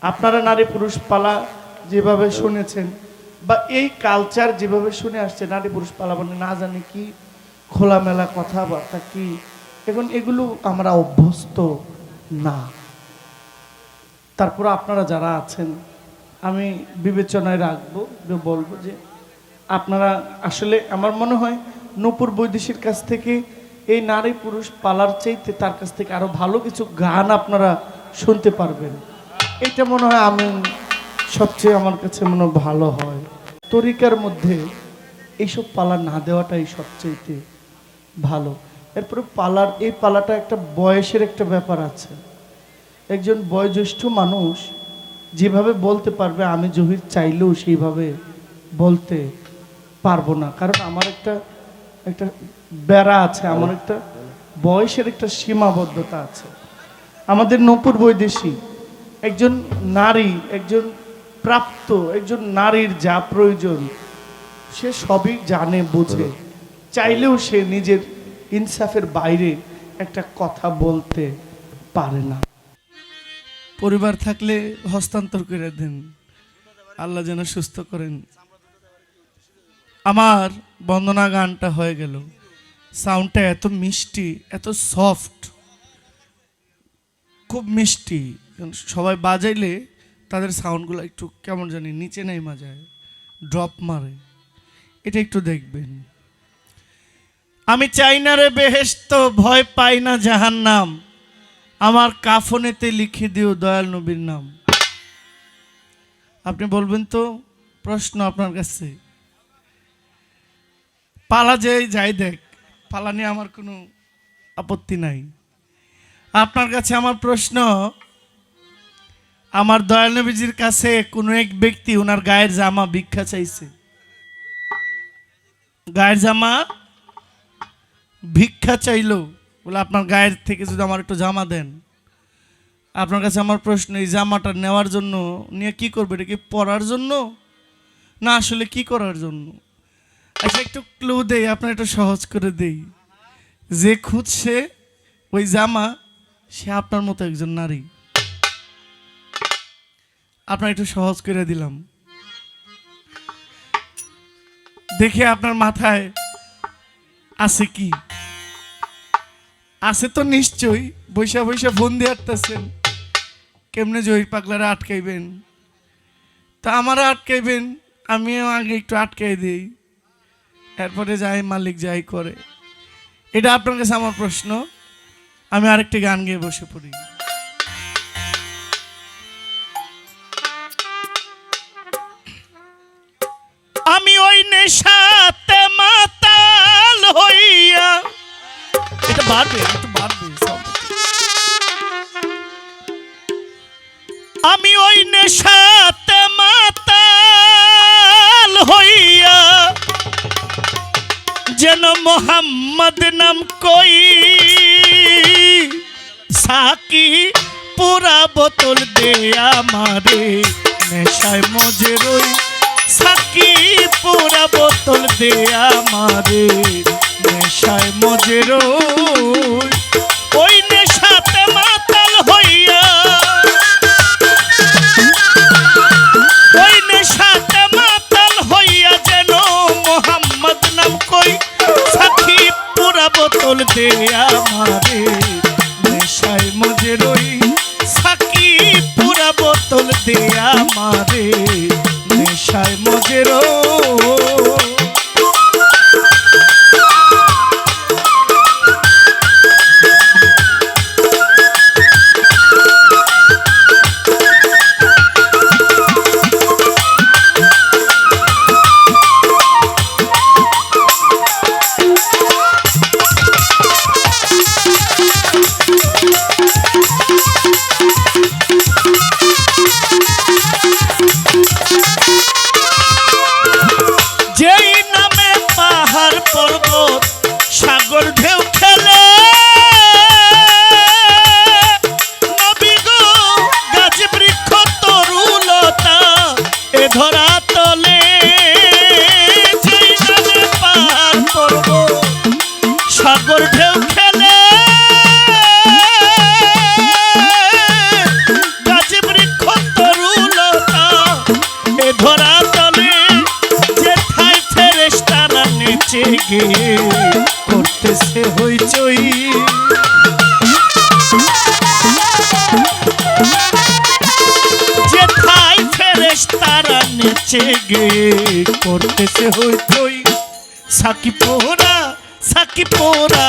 আপনারা নারী পুরুষ পালা যেভাবে শুনেছেন বা এই কালচার যেভাবে শুনে আসছে, নারী পুরুষ পালা মানে না জানি কি খোলামেলা কথাবার্তা কি, এখন এগুলো আমরা অভ্যস্ত না। তারপর আপনারা যারা আছেন আমি বিবেচনায় রাখবো, বলবো যে আপনারা আসলে আমার মনে হয় নূপুর বৈদেশির কাছ থেকে এই নারী পুরুষ পালার চাইতে তার কাছ থেকে আরো ভালো কিছু গান আপনারা শুনতে পারবেন। এটা মনে হয় আমি সবচেয়ে আমার কাছে মনে হয় ভালো হয়। তরিকার মধ্যে এইসব পালা না দেওয়াটাই সবচেয়ে ভালো। এরপরে পালার এই পালাটা একটা বয়সের একটা ব্যাপার আছে। একজন বয়োজ্যেষ্ঠ মানুষ যেভাবে বলতে পারবে আমি জহির চাইলেও সেইভাবে বলতে পারবো না, কারণ আমার একটা একটা বেড়া আছে, আমার একটা বয়সের একটা সীমাবদ্ধতা আছে। আমাদের নূপুর বৈদেশী একজন নারী, একজন প্রাপ্ত একজন নারীর যা প্রয়োজন সে সবই জানে বুঝে, চাইলেও সে নিজের ইনসাফের বাইরে একটা কথা বলতে পারে না। পরিবার থাকলে হস্তান্তর করে দেন, আল্লাহ যেন সুস্থ করেন। আমার বন্দনা গানটা হয়ে গেল, সাউন্ডটা এত মিষ্টি, এত সফট, খুব মিষ্টি। সবাই বাজাইলে তাদের সাউন্ডগুলো একটু কেমন জানি নিচে নেমে যায়, ড্রপ মারে, এটা একটু দেখবেন। আমি চাই না রে বেহেশত, ভয় পাই না জাহান্নাম, আমার কাফনেতে লিখে দিও দয়াল নবীর নাম। আপনি বলবেন তো, প্রশ্ন আপনার কাছে, পালা যে যাই দেখ, পালা নিয়ে আমার কোনো আপত্তি নাই। আপনার কাছে আমার প্রশ্ন, আমার দয়াল নবীজির কাছে কোনো এক ব্যক্তি ওনার গায়ের জামা ভিক্ষা চাইছে, গায়ের জামা ভিক্ষা চাইলো, বলে আপনার গায়ের থেকে যদি আমার একটু জামা দেন। আপনার কাছে আমার প্রশ্ন, এই জামাটা নেওয়ার জন্য নিয়ে কি করবে? এটা কি পরার জন্য না আসলে কি করার জন্য? আচ্ছা একটু ক্লু দেই, আপনার একটু সহজ করে দেই। যে খুঁজছে ওই জামা সে আপনার মতো একজন নারী। আপনার একটু সহজ করে দিলাম, দেখে আপনার মাথায় আছে কি? আছে তো নিশ্চয়ই। বৈশা বৈশা ফোন দিয়ে আটতেছেন কেমনে জহির পাগলারা আটকাইবেন, তা আমারা আটকাইবেন, আমিও আগে একটু আটকাই দিই, এরপরে যাই মালিক যাই করে। এটা আপনার কাছে আমার প্রশ্ন। আমি আরেকটি গান গেয়ে বসে পড়ি। আমি ওই নেশাতে মাতাল হইয়া, এটা বাড়বে, একটু বাড়বে সব। আমি ওই নেশাতে মাতাল হইয়া যেন মোহাম্মদ নাম কই, সাকি পুরা বোতল দে আমারে নেশায় মজে রই, সাকি পুরা বোতল দে আমারে নেশায় মজে রই। ওই নেশাতে মাতাল হইয়া, ওই নেশাতে মাতাল হইয়া যেন মোহাম্মদ নাম কই, সাকি পুরা বোতল দে আমারে নেশায় মজে রই, সাকি পুরা বোতল দে আমারে নেশায় মজে রই। যেই নামে পাহাড় পর্বত সাগর ঢেউ খেলে, নবী গো গাছ বৃক্ষ তরুলতা এ ধরা তলে, যেই নামে পাহাড় পর্বত সাগর ঢেউ খেলে, গাছ বৃক্ষ নেচে গে করতেছে হইচই। সাকি পোরা সাকি পোরা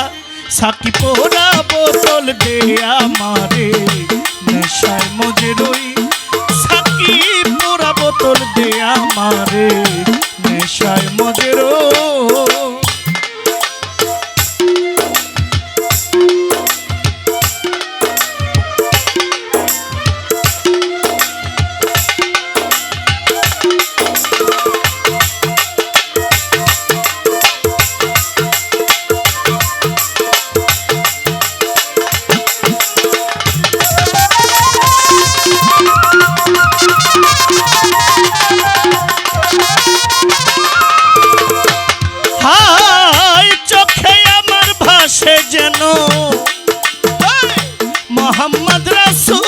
সাকি পোরা বোতল দে আমারে নেশায় মজে রই। সাকি পোরা বোতল দে আমারে নেশায় মজে রই। যেন মোহাম্মদ রাসূল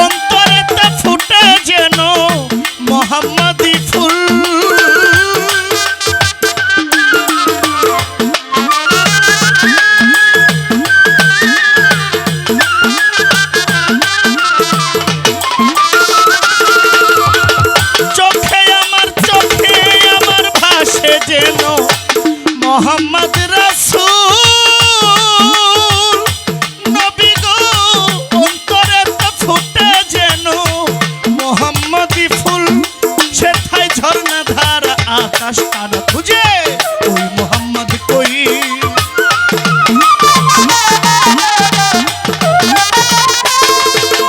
অন্তরেতে ফুটে যেন মোহাম্মদি ফুল। যেন মোহাম্মদ রাসূল নবী গো অন্তরে তো ফুটে যেন মোহাম্মদি ফুল। সেথায় ঝর্ণা ধারা আকাশ তারা খুঁজে ওই মোহাম্মদ কই।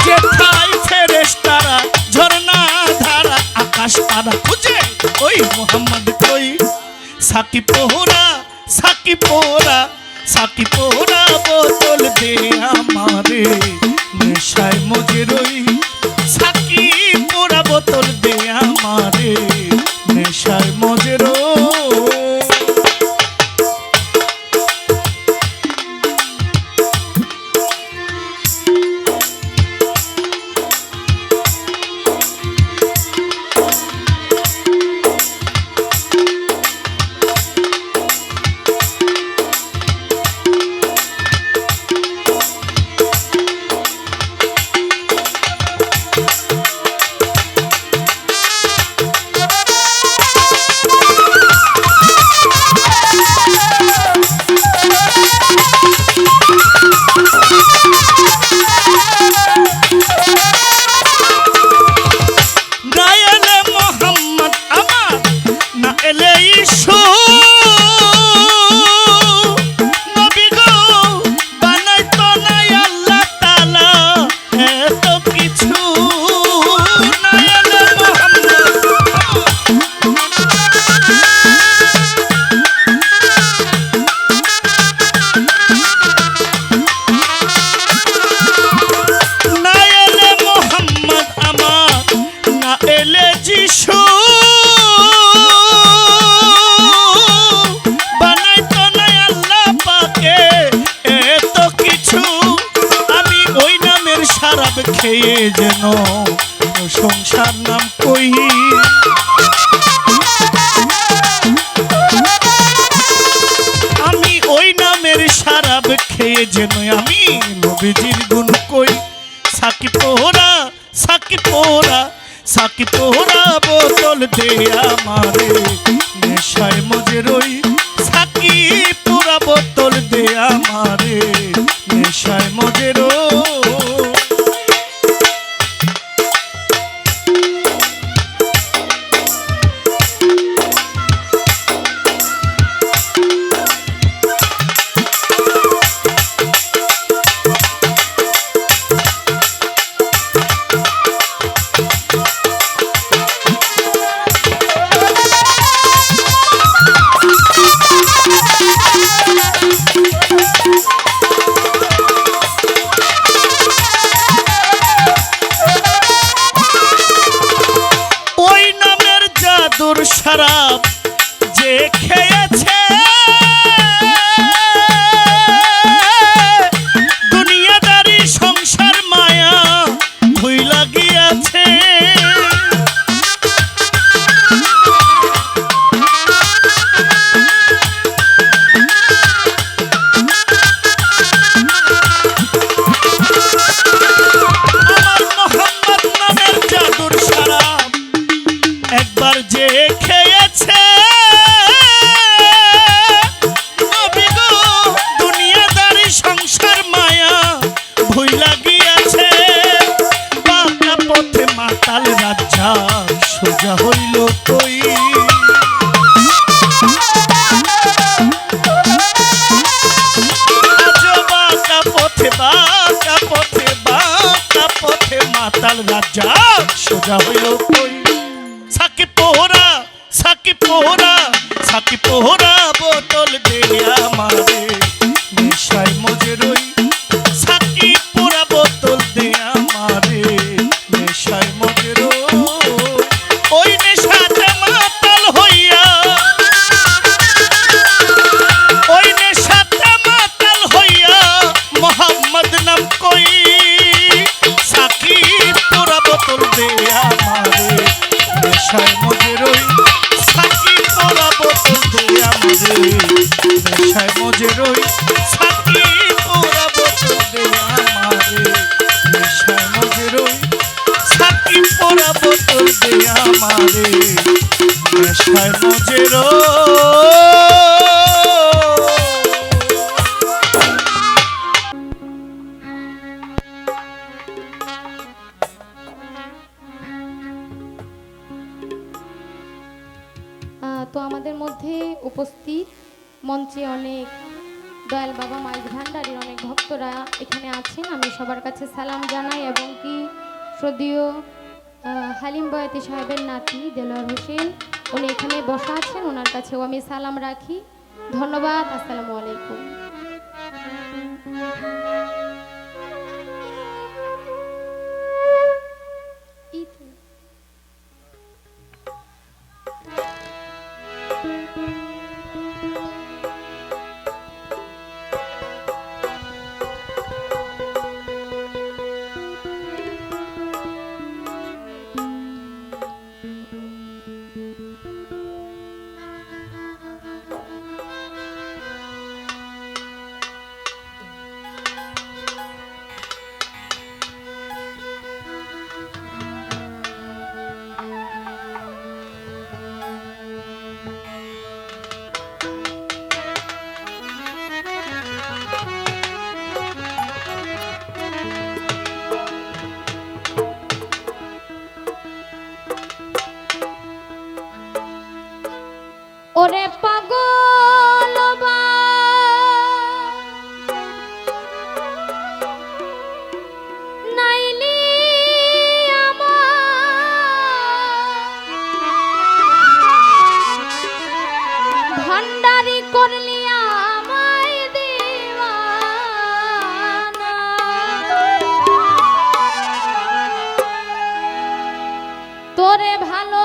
যেথায় ফেরেশতারা ঝর্ণা ধারা আকাশ তারা খুঁজে ওই মোহাম্মদ কই। সাকি পোরা সাকি পোরা সাকি পোরা বোতল দে আমারে নেশায় মজে রই। সাকি পোরা বোতল দে আমারে নেশায় মজে রই। খেয়ে যেন সংসার নাম কই। আমি ওই নামের শরাব খেয়ে যেন আমি নবীজির গুণ কই। সাকি পোরা সাকি পোরা সাকি পোরা বোতল দে আমারে নেশায় মজে রই। সাকি পোরা বোতল দে আমারে নেশায় মজে রই। রাজ্জাক সোজা হইল কই বাঁকা পথে বাঁকা পথে বাঁকা পথে মাতাল রাজ্জাক সোজা হইল কই সাকি পোহরা সাকি পোহরা সাকি পোহরা বোতল দে আমারে নেশায় মজে রই সাকি পোড়া বোতল দে আমারে নেশায় মজে রই ওই নেশাতে মাতাল হইয়া ওই নেশাতে মাতাল হইয়া মোহাম্মদ নাম কই সাকি পোড়া বোতল দে আমারে নেশায় মজে রই সাকি পোড়া বোতল দে আমারে নেশায় মজে রই সাকি পোড়া বোতল দে আমারে নেশায় মজে রই সাকি পোড়া বোতল দে আমারে নেশায় মজে রই তো আমাদের মধ্যে উপস্থিত মঞ্চে অনেক দয়াল বাবা মাইজ ভান্ডারীর অনেক ভক্তরা এখানে আছেন। আমি সবার কাছে সালাম জানাই এবং কি শ্রদ্ধেয় হালিম বয়াতি সাহেবের নাতি দেলোয়ার হোসেন উনি এখানে বসা আছেন, ওনার কাছেও আমি সালাম রাখি। ধন্যবাদ। আসসালামু আলাইকুম। ওরে পাগল নাইলি ভান্ডারি করলি আমায় দিওয়ানা তোরে ভালো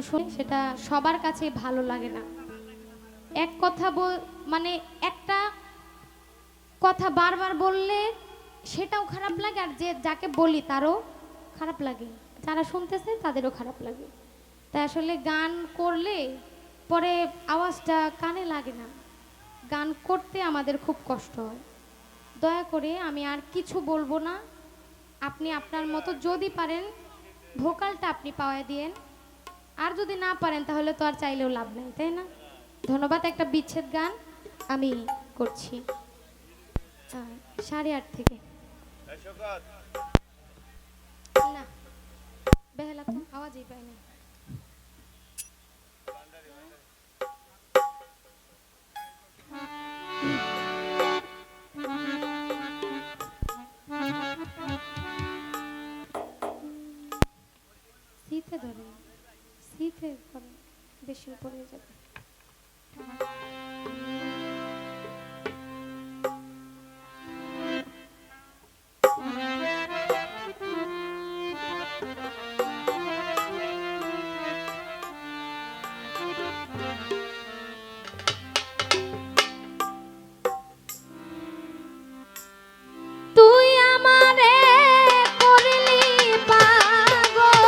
শুনি সেটা সবার কাছে ভালো লাগে না। এক কথা মানে একটা কথা বারবার বললে সেটাও খারাপ লাগে, আর যাকে বলি তারও খারাপ লাগে, যারা শুনতেছে তাদেরও খারাপ লাগে। তাই আসলে গান করলে পরে আওয়াজটা কানে লাগে না, গান করতে আমাদের খুব কষ্ট হয়। দয়া করে আমি আর কিছু বলবো না, আপনি আপনার মতো যদি পারেন ভোকালটা আপনি পাওয়া দিয়েন, আর যদি না পারেন তাহলে তো আর চাইলেও লাভ নেই, তাই না? ধন্যবাদ। একটা বিচ্ছেদ গান আমি করছি 8:30 থেকে। না বেহালা তো আওয়াজই পাই না। শীতে ধরে, শীতে করেন, বেশি উপরে যাবে। তুই আমারে করলি পাগল,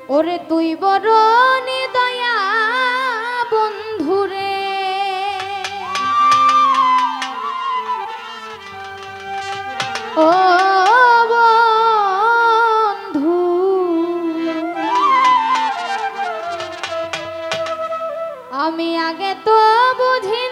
ওরে তুই বড় নিদয়া বন্ধুরে, ও বন্ধু আমি আগে তো বুঝি